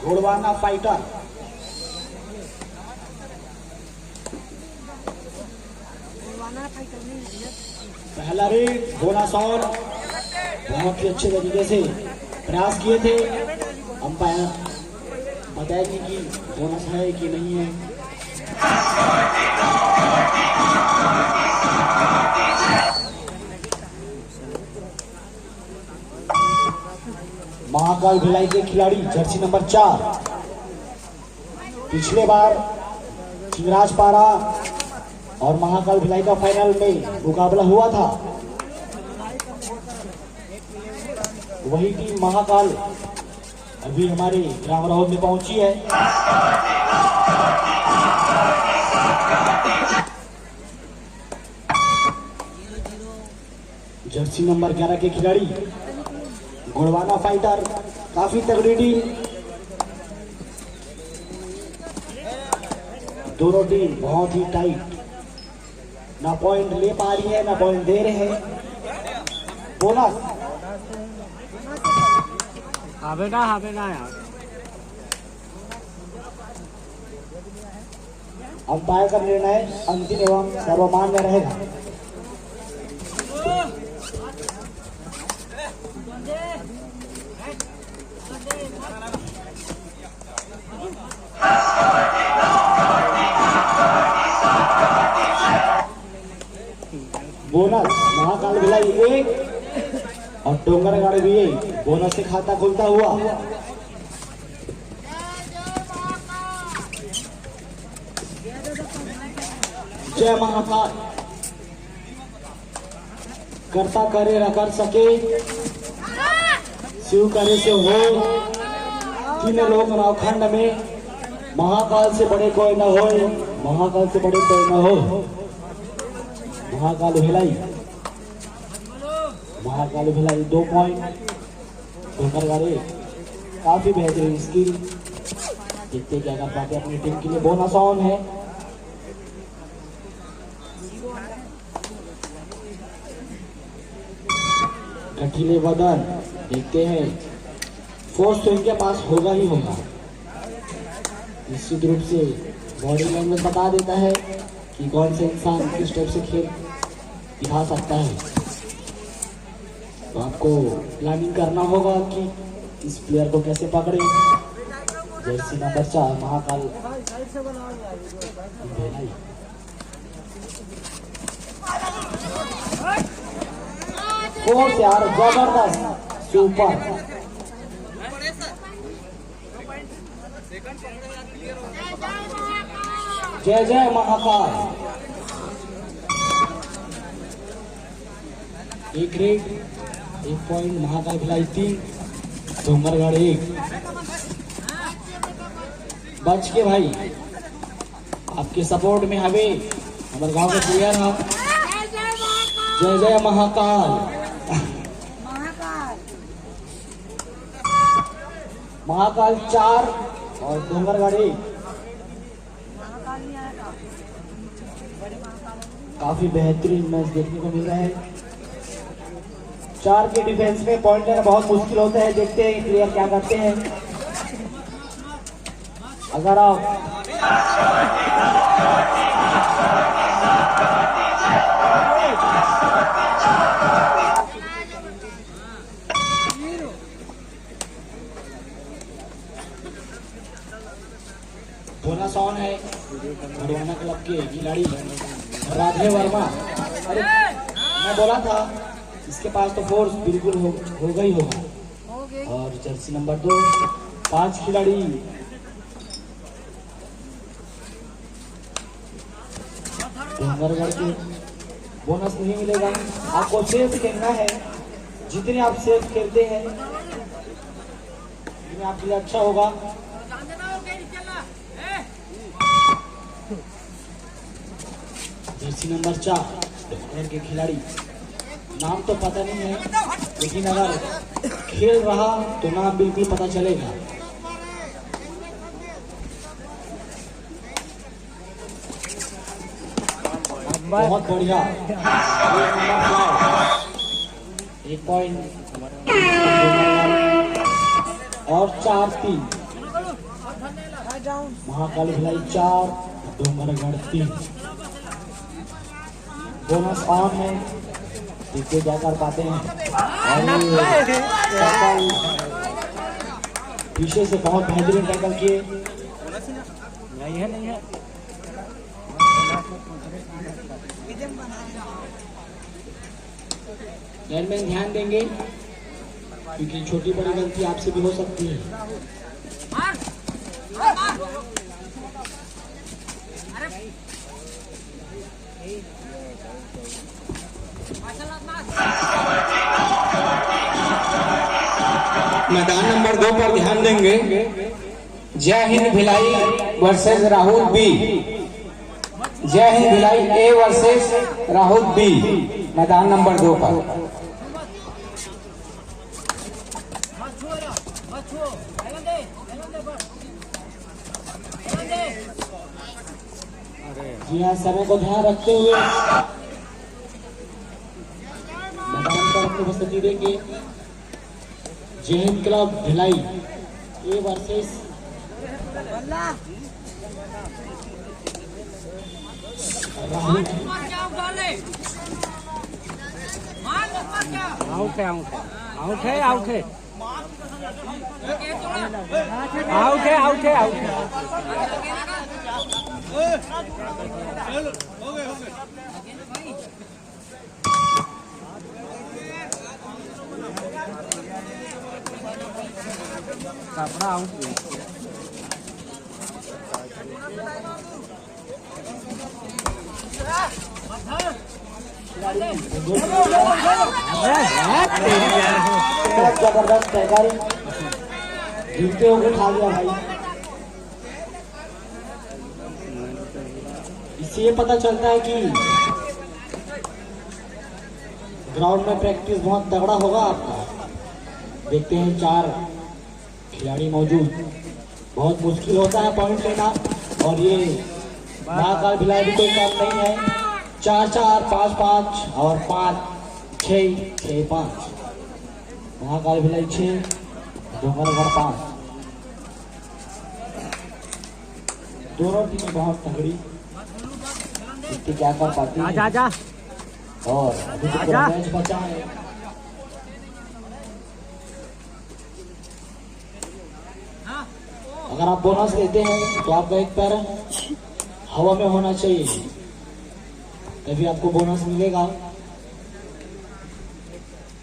Gondwana fighter. पहला red bonus on, बहुत ही अच्छे तरीके से प्रयास किए थे। अंपायर बताएंगे कि बोनस है कि नहीं है। महाकाल भिलाई के खिलाड़ी जर्सी नंबर 4, पिछले बार चिंगराज पारा और महाकाल भिलाई का फाइनल में मुकाबला हुआ था। वही टीम महाकाल अभी हमारे ग्राम राहुल में पहुंची है। जर्सी नंबर 11 के खिलाड़ी गोड़वाना फाइटर, काफी तगड़ी टीम। दोनों टीम बहुत ही टाइट, ना पॉइंट ले पा रही है ना पॉइंट दे रहे हैं। बोनस बेटा यार। अंपायर का निर्णय अंतिम एवं सर्वमान्य रहेगा। बोनस महाकाल भिलाई 1 और डोंगरगढ़ भी 1, बोनस से खाता खुलता हुआ। जय महाकाल। करता करे न कर सके, शिव करे से हो। तीनों लोग नौखंड में महाकाल से बड़े कोई न हो, महाकाल से बड़े कोई न हो। महाकाल भिलाई 2 पॉइंट, डोंगरगढ़ 1। काफी बेहतरीन स्किल, देखते क्या कर पाते अपनी टीम के लिए। बोनस ऑन है। गठीले बदन, देखते हैं फोर्स तो इनके पास होगा ही होगा। निश्चित रूप से बॉडी लैंग्वेज बता देता है कि कौन से इंसान किस टाइप से खेल दिखा सकता है। तो आपको प्लानिंग करना होगा कि इस प्लेयर को कैसे पकड़े। Jersey number 4 Mahakal Bhilai. Force यार जबरदस्त, सुपर। जय जय महाकाल। 1 red 1 point, Mahakal Bhilai 3, Dongargarh 1। बच के भाई, आपके सपोर्ट में हमें हमारे गांव के प्लेयर है। जय जय महाकाल। महाकाल 4 और डोंगरगढ़ 1। काफी बेहतरीन मैच देखने को मिल रहा है। 4 के डिफेंस में पॉइंट लेना बहुत मुश्किल होता है। देखते हैं प्लेयर क्या करते हैं। अगर आप बोनस ऑन है। हरियाणा क्लब के खिलाड़ी राधे वर्मा। अरे मैं बोला था इसके पास तो फोर्स बिल्कुल होगा ही होगा। और जर्सी नंबर 2 5 खिलाड़ी डोंगरगढ़ के। बोनस नहीं मिलेगा, आपको सेफ खेलना है। जितने आप सेफ खेलते हैं उतने आपके लिए अच्छा होगा। जर्सी नंबर 4 डोंगरगढ़ के खिलाड़ी, नाम तो पता नहीं है लेकिन अगर खेल रहा तो नाम बिल्कुल पता चलेगा। बहुत बढ़िया, 1 पॉइंट और 4-3। महाकाली भिलाई 4, डोंगरगढ़ 3। बोनस ऑन है, देखिए क्या कर पाते हैं। और पीछे से बहुत बेहतरीन टैकल किए। नहीं है लाइनमैन ध्यान देंगे, क्योंकि छोटी बड़ी गलती आपसे भी हो सकती है। मैदान नंबर 2 पर ध्यान देंगे। Jai Hind Bhilai versus Rahul B. Jai Hind Bhilai A versus Rahul B, मैदान नंबर 2 पर। जी हाँ, समय को ध्यान रखते हुए मैदान पर अपनी उपस्थिति देंगे। Jai Hind club Bhilai A versus Rahul. Out है। कपड़ा आउट जबरदस्त टैकल, गिरते हुए उठा दिया भाई। इससे ये पता चलता है कि ग्राउंड में प्रैक्टिस बहुत तगड़ा होगा आपका। देखते हैं 4 खिलाड़ी मौजूद, बहुत मुश्किल होता है पॉइंट लेना, और ये महाकाल भिलाई भी कोई काम नहीं है। 4-4, 5-5 और 5-6, 6-5। महाकाल भिलाई 6, डोंगरगढ़ 5। दोनों टीमें बहुत तगड़ी, इसके क्या कर पाती है। आजा और अभी तो पूरा मैच बचा है। अगर आप बोनस लेते हैं तो आपका एक पैर हवा में होना चाहिए, तभी आपको बोनस मिलेगा।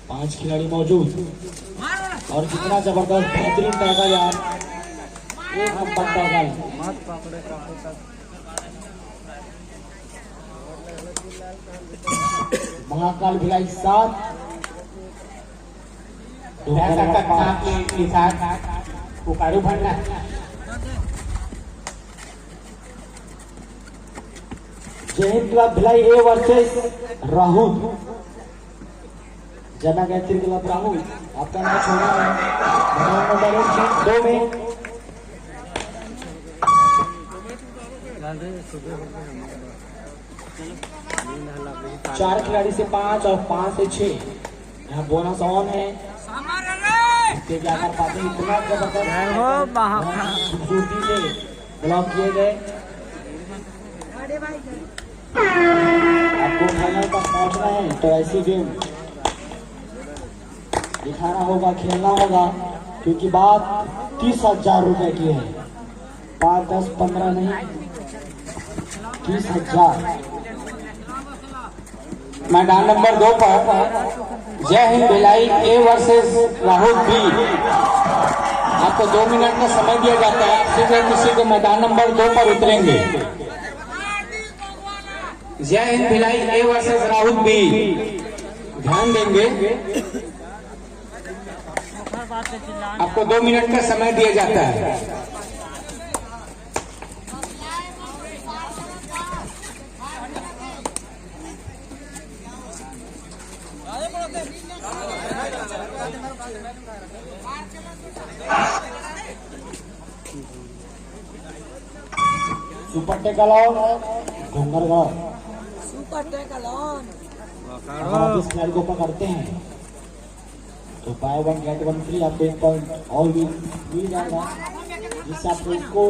5 खिलाड़ी मौजूद, और कितना जबरदस्त बेहतरीन टैकल यार, एक नंबर टैकल। महाकाल भिलाई 7, पुकारू भरना। जय Hind club Bhilai A versus Rahul. जना गायत्री क्लब राहुल, आपका मैच होना है नंबर 2 में। 4 खिलाड़ी से 5 और 5 से 6। यहाँ बोनस ऑन है, क्या कर पाते हैं। इतना जबरदस्त खूबसूरती से ब्लॉक किए गए। आपको फाइनल तक पहुंचना है तो ऐसी गेम दिखाना होगा, खेलना होगा, क्योंकि बात 30,000 रुपए की है। 5, 10, 15 नहीं, 30,000। मैदान नंबर 2 पर Jai Hind Bhilai A versus Rahul B. आपको 2 मिनट का समय दिया जाता है, सीधे किसी को मैदान नंबर 2 पर उतरेंगे। Jai Hind Bhilai A versus Rahul B, ध्यान देंगे। आपको 2 मिनट का समय दिया जाता है। Super tackle on, Dongargarh. अगर आप इस खिलाड़ी को पकड़ते हैं तो बाय 1 गेट 1 फ्री, आपको 1 पॉइंट और भी मिल जाएगा, जिससे आपको इसको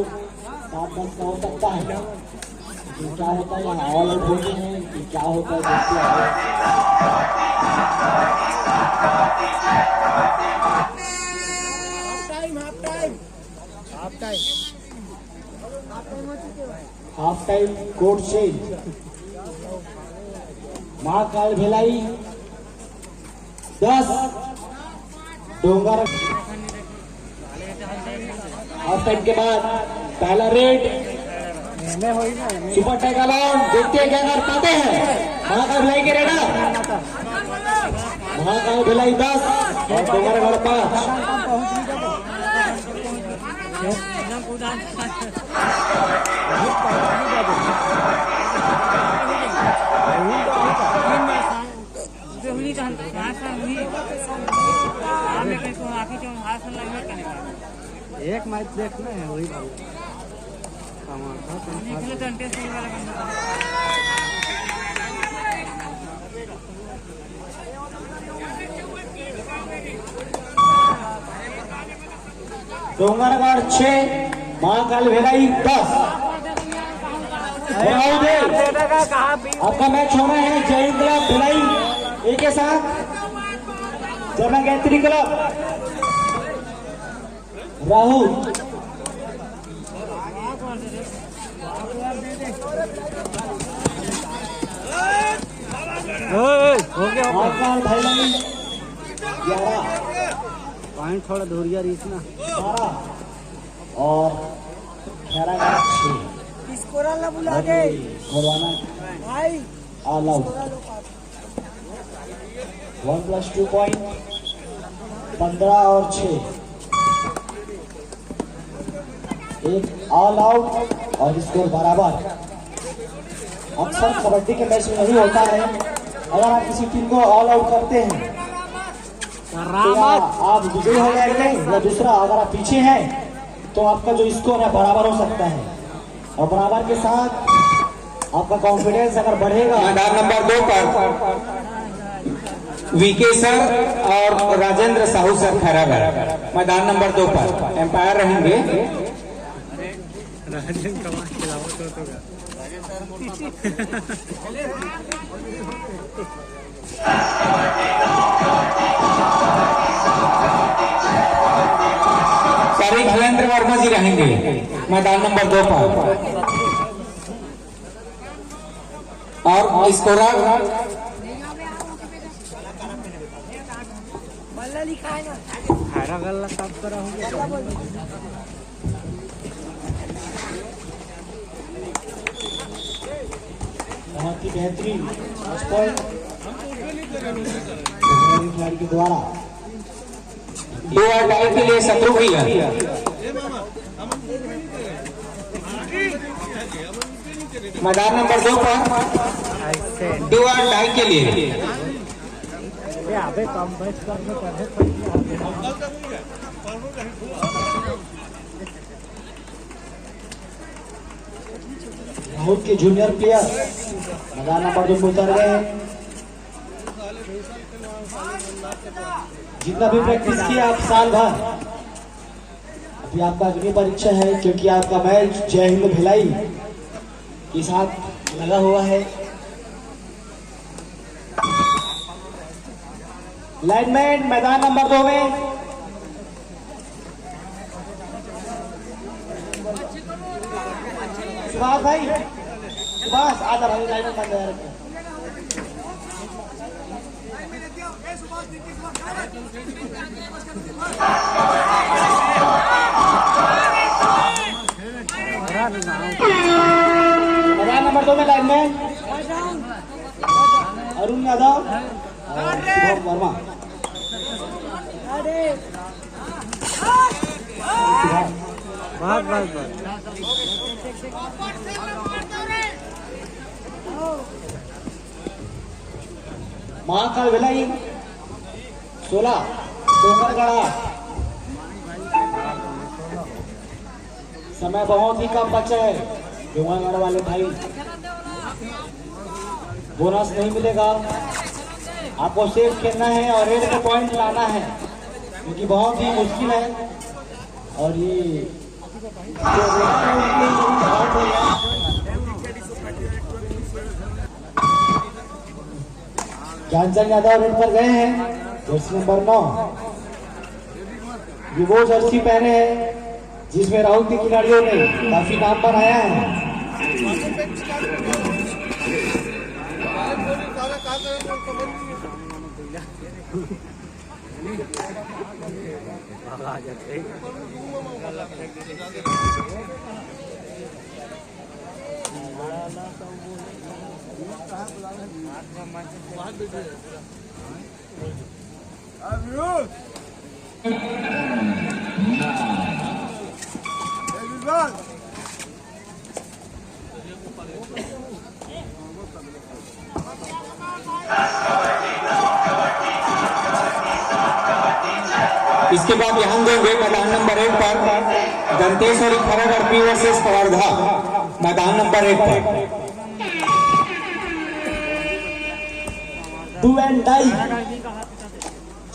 7-10 का हो सकता है। लेकिन क्या होता है यहाँ ऑल आउट होते हैं कि क्या होता है देखते हैं। Half time court change. Mahakal Bhilai 10 डोंगर। हाफ टाइम के बाद पहला रेड सुपर टैग अलाउंड। देखते हैं क्या कर पाते हैं महाकाल भिलाई के रेडर। महाकाल भिलाई 10 और डोंगरगढ़ 5। एक मैच देखना है वही डोंगरगढ़ 6 महाकाल भिलाई 10। आपका मैच होना है जय हिंद क्लब भिलाई एक के साथ जमा गायत्री क्लब राहुल। हो गया महाकाल भिलाई 11 पॉइंट थोड़ा दूरिया रही थी ना 12 और खैरागढ़ 6। बुला दे मुरवाना भाई ऑल आउट 1+2 पॉइंट 15 और 6। एक ऑल आउट और स्कोर बराबर। अक्सर कबड्डी के मैच में नहीं होता है। अगर आप किसी टीम को ऑल आउट करते हैं तो या आप विजयी हो जाएंगे या दूसरा अगर आप पीछे हैं तो आपका जो स्कोर है बराबर हो सकता है और बराबर के साथ आपका कॉन्फिडेंस अगर बढ़ेगा। मैदान नंबर 2 पर वीके सर और राजेंद्र साहू सर खैरागढ़ मैदान नंबर 2 पर एम्पायर रहेंगे। सॉरी धलेंद्र वर्मा जी रहेंगे मैदान नंबर 2 पर और स्कोरर लिखा है ना खैरागढ़ कब करा होगा बहुत ही बेहतरीन खिलाड़ी के द्वारा 2 और डाई के लिए शत्रु भैया मैदान नंबर 2 पर 2 और डाई के लिए अबे कम बैठ राहुल के जूनियर प्लेयर मैदान नंबर 2 में उतर गए हैं। जितना भी प्रैक्टिस किया आप साल भर अभी आपका अग्नि परीक्षा है क्योंकि आपका मैच जय हिंद भिलाई के साथ लगा हुआ है। लाइनमैन मैदान नंबर 2 में सुभाष भाई सुभाष आधा भाई लाइनमैन बंद है। मैदान नंबर 2 में लाइनमैन अरुण यादव और शुभम वर्मा। महाकाल भिलाई 16 डोंगरगढ़। समय बहुत ही कम बचा है डोंगरगढ़ वाले भाई। बोनस नहीं मिलेगा, आपको सेफ खेलना है और रेड पे पॉइंट लाना है क्योंकि बहुत ही मुश्किल है और ये ज्ञानचंद यादव रेड पर गए हैं। जर्सी नंबर 9 ये वो जर्सी पहने हैं जिसमें राहुल के खिलाड़ियों ने काफी नाम बनाया है। इसके बाद ध्यान देंगे मैदान नंबर 1 पर दंतेश्वरी खरागढ़ पी वर्सेस कवर्धा। मैदान नंबर 1 पर डू एंड डाई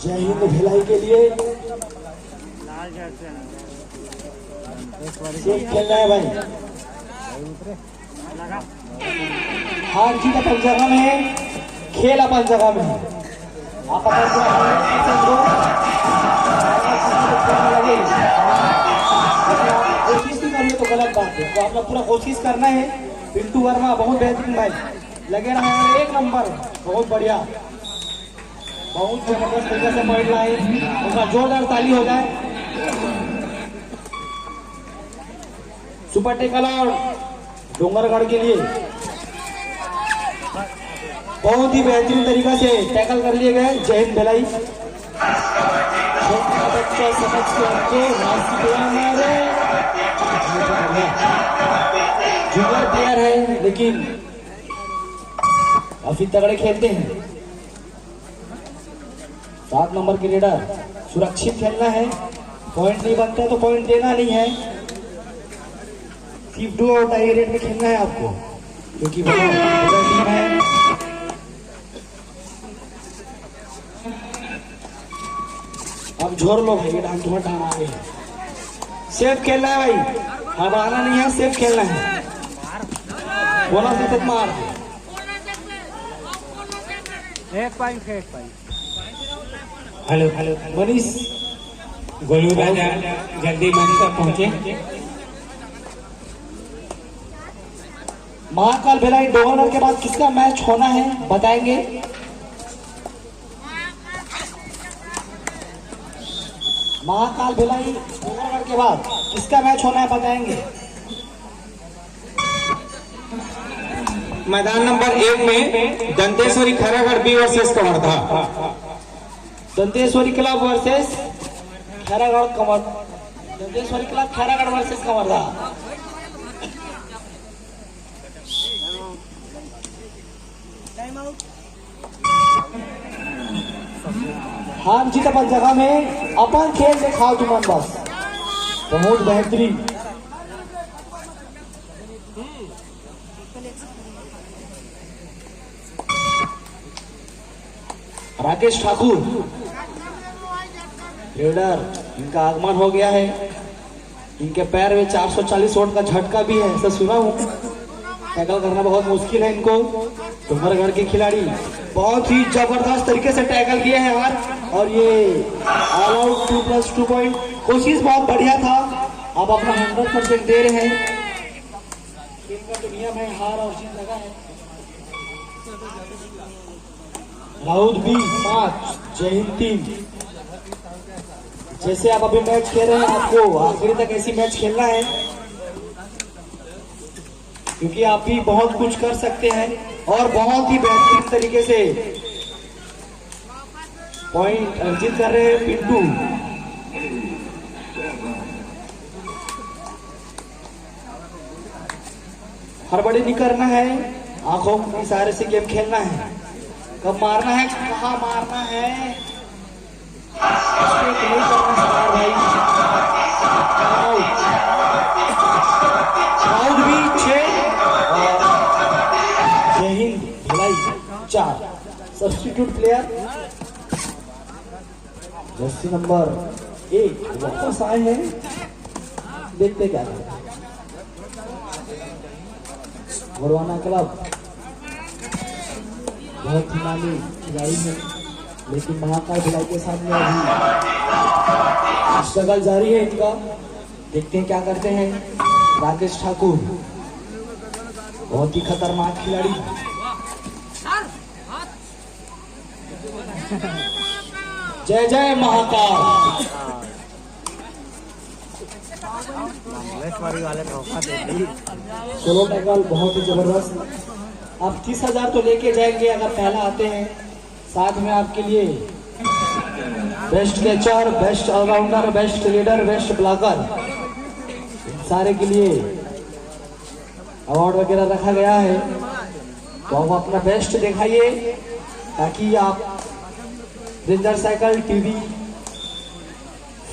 जय हिंद भिलाई के लिए सेफ खेलना है भाई। हार जीत अपन जगह में है, खेल अपन जगह में है। आप कोशिश नहीं करेंगे तो गलत बात है। तो आप लोग पूरा कोशिश करना है। पिंटू वर्मा बहुत बेहतरीन भाई लगे रहा है, 1 नंबर, बहुत बढ़िया, बहुत जबरदस्त तरीके से पॉइंट लाए। उनका जोरदार ताली हो जाए। सुपर टेकल और डोंगरगढ़ के लिए बहुत ही बेहतरीन तरीका से टैकल कर लिए गए। जय हिंद भिलाई बच्चा समझ के जूनियर प्लेयर है लेकिन काफी तगड़े खेलते हैं। 7 नंबर के लीडर सुरक्षित खेलना है। पॉइंट नहीं बनता तो पॉइंट देना नहीं है। सिर्फ डू और डाई रेट में खेलना है आपको क्योंकि टीम है। अब झोर लो भाई, डांग आ गए। सेफ खेलना है भाई, हमारा नहीं है, सेफ खेलना है। बोला से मार 1 पॉइंट। हेलो मनीष गोलू राजा जल्दी मंच तक पहुंचे। महाकाल भिलाई डोंगरगढ़ के बाद किसका मैच होना है बताएंगे। महाकाल भिलाई डोंगरगढ़ के बाद किसका मैच होना है बताएंगे। मैदान नंबर 1 में Danteshwari Khairagarh B versus Kawardha. Danteshwari club versus Khairagarh Kawardha. Danteshwari club Khairagarh versus Kawardha. हार जीत अपन जगह में, अपन खेल दिखाओ तुम बस, बहुत बेहतरीन। राकेश ठाकुर लीडर, इनका आगमन हो गया है। इनके पैर में 440 वोल्ट का झटका भी है, ऐसा सुना हूं। टैकल करना बहुत मुश्किल है इनको। डोंगरगढ़ के खिलाड़ी बहुत ही जबरदस्त तरीके से टैकल किए हैं यार, और ये ऑल आउट 2+2 पॉइंट। कोशिश बहुत बढ़िया था। अब अपना 100% दे रहे हैं। खेल का तो नियम है, हार और जीत लगा है। राउंड बी 5 जय हिंद टीम। जैसे आप अभी मैच खेल रहे हैं, आपको आखिरी तक ऐसी मैच खेलना है क्योंकि आप भी बहुत कुछ कर सकते हैं और बहुत ही बेहतरीन तरीके से पॉइंट अर्जित कर रहे हैं पिंटू। हड़बड़ी नहीं करना है, आंखों के इशारे से गेम खेलना है। कब मारना है, कहाँ मारना है, नहीं करना है भाई। राउंड भी 6 जय Hind Bhilai 4। Substitute player Jersey number 1 वापस आए हैं। देखते क्या करते हैं। गोरवाना क्लब बहुत ही नामी खिलाड़ी है, लेकिन महाकाल भिलाई के सामने अभी स्ट्रगल जारी है इनका। देखते हैं क्या करते हैं। राकेश ठाकुर बहुत ही खतरनाक खिलाड़ी। जय जय महाकाल। वाले धोखा देती। सोलो टैकल बहुत ही जबरदस्त। आप 30,000 तो लेके जाएंगे अगर पहला आते हैं। साथ में आपके लिए best catcher, best allrounder, best leader, best blocker, सारे के लिए अवार्ड वगैरह रखा गया है। तो आप अपना बेस्ट दिखाइए ताकि आप रेंजर साइकिल टीवी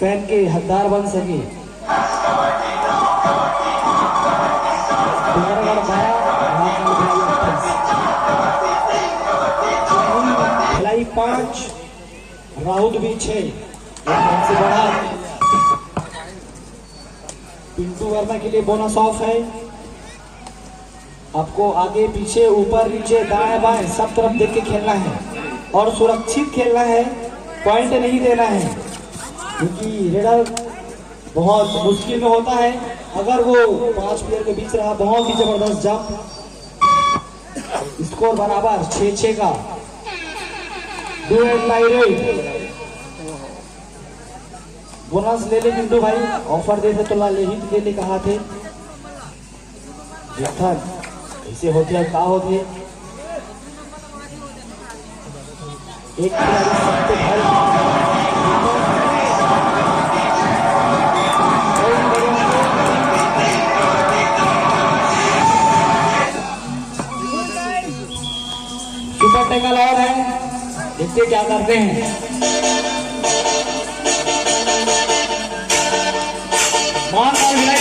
फैन के हकदार बन सके। भिलाई 5, राउत भी 6 से बढ़ा। पिंटू वर्मा के लिए बोनस ऑफ है। आपको आगे पीछे ऊपर नीचे दाएं बाएं सब तरफ देख के खेलना है और सुरक्षित खेलना है। पॉइंट नहीं देना है क्योंकि रेडर बहुत मुश्किल में होता है। अगर वो 5 प्लेयर के बीच रहा, बहुत ही जबरदस्त जंप। स्कोर बराबर 6-6 का। Do and lie red. Bonus ले ले बिंदु भाई, ऑफर देते तो ले ही कहा थे। ऐसे होते हैं, क्या होते हैं। एक खिलाड़ी सबके भाई सुपर टैकल और है। देखते क्या करते हैं। महाकाल भिलाई